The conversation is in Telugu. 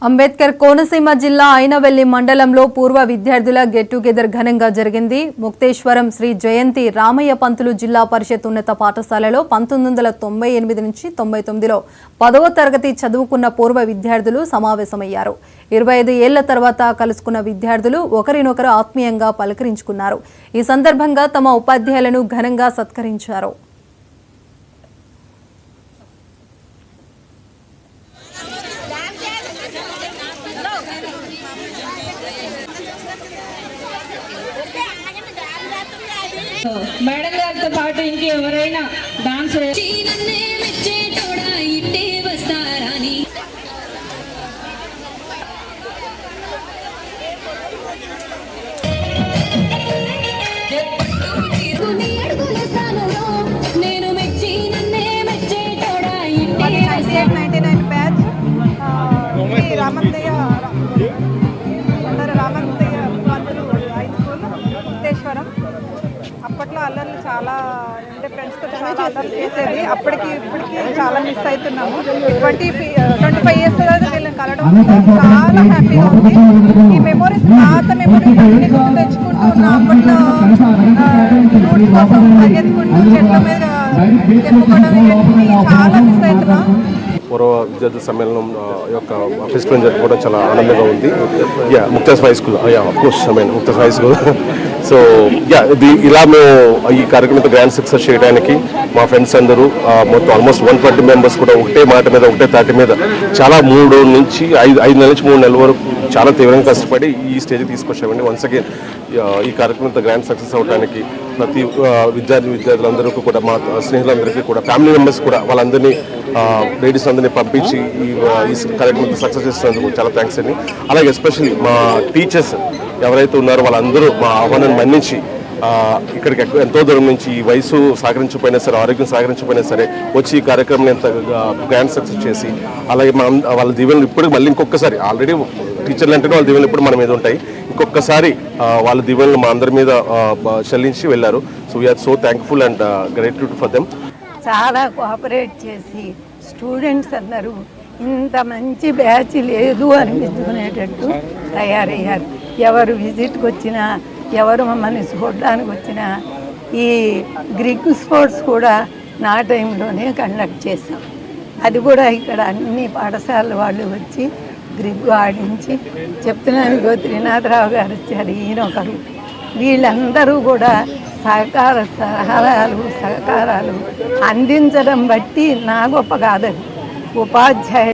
అంబేద్కర్ కోనసీమ జిల్లా ఐనవెల్లి మండలంలో పూర్వ విద్యార్థుల గెట్ టుగెదర్ ఘనంగా జరిగింది. ముక్తేశ్వరం శ్రీ జయంతి రామయ్య పంతులు జిల్లా పరిషత్ ఉన్నత పాఠశాలలో 1998 నుంచి 99లో 10వ తరగతి చదువుకున్న పూర్వ విద్యార్థులు సమావేశమయ్యారు. 25 ఏళ్ల తర్వాత కలుసుకున్న విద్యార్థులు ఒకరినొకరు ఆత్మీయంగా పలకరించుకున్నారు. ఈ సందర్భంగా తమ ఉపాధ్యాయులను ఘనంగా సత్కరించారు. మేడం గారితో పాటు ఇంకెవరైనా డాన్స్ అప్పట్లో అల్లర్లు చాలా అంటే ఫ్రెండ్స్తో చాలా అల్లర్లు చేసేది. అప్పటికి ఇప్పటికి చాలా మిస్ అవుతున్నాము. 25 ఇయర్స్ తర్వాత వీళ్ళని కలవడం చాలా హ్యాపీగా ఉంది. ఈ మెమోరీస్ పాత మెమోరీస్ అన్ని గుర్తు తెచ్చుకుంటూ ఉన్న అప్పట్లో ఫ్రూట్స్ కోసం పరిగెత్తుకుంటూ చెట్ల మీద చెప్పుకోవడం ఇవన్నీ చాలా మిస్ అవుతున్నాం. పూర్వ విద్యార్థుల సమ్మేళనం యొక్క ఫెస్టివల్ జరుపుకోవడం చాలా ఆనందంగా ఉంది. Mukteshwara high school of course Mukteshwara high school. So ఇలా మేము ఈ కార్యక్రమంతో గ్రాండ్ సక్సెస్ చేయడానికి మా ఫ్రెండ్స్ అందరూ మొత్తం ఆల్మోస్ట్ 120 మెంబర్స్ కూడా ఒకటే మాట మీద ఒకటే తాటి మీద చాలా 3 నుంచి 5 నెలల నుంచి 3 నెలల వరకు చాలా తీవ్రంగా కష్టపడి ఈ స్టేజ్కి తీసుకొచ్చామండి. వన్స్ అగైన్ ఈ కార్యక్రమంతో గ్రాండ్ సక్సెస్ అవడానికి ప్రతి విద్యార్థులందరికీ కూడా మా స్నేహితులందరికీ కూడా ఫ్యామిలీ మెంబర్స్ కూడా వాళ్ళందరినీ లేడీస్ అందరినీ పంపించి ఈ కార్యక్రమంతో సక్సెస్ చేసినందుకు చాలా థ్యాంక్స్ అండి. అలాగే ఎస్పెషల్లీ మా టీచర్స్ ఎవరైతే ఉన్నారో వాళ్ళందరూ మా ఆహ్వానాన్ని మన్నించి ఇక్కడికి ఎంతో దూరం నుంచి ఈ వయసు సహకరించకపోయినా సరే, ఆరోగ్యం సహకరించకపోయినా సరే వచ్చి ఈ కార్యక్రమం ఎంత గ్రాండ్ సక్సెస్ చేసి అలాగే వాళ్ళ దీవెనలు ఇప్పుడు మళ్ళీ ఇంకొకసారి ఆల్రెడీ టీచర్లు అంటేనే వాళ్ళ దీవెనలు ఇప్పుడు మన మీద ఉంటాయి. ఇంకొకసారి వాళ్ళ దీవెనలు మా అందరి మీద చెల్లించి వెళ్ళారు. So we are so thankful and grateful for them. చాలా కోఆపరేట్ చేసి స్టూడెంట్స్ అందరూ ఇంత మంచి బ్యాచ్ లేదు అనిపించుకునేటట్టు తయారయ్యారు. ఎవరు విజిట్కి వచ్చినా, ఎవరు మమ్మల్ని చూడడానికి వచ్చినా ఈ గ్రిగ్ స్పోర్ట్స్ కూడా నా టైంలోనే కండక్ట్ చేసాం. అది కూడా ఇక్కడ అన్ని పాఠశాలల వాళ్ళు వచ్చి గ్రిగ్ ఆడించి చెప్తున్నాను. త్రినాథరావు గారు వచ్చారు, ఈయన ఒకరు. వీళ్ళందరూ కూడా సహకారాలు అందించడం బట్టి నా గొప్ప కాదని ఉపాధ్యాయులు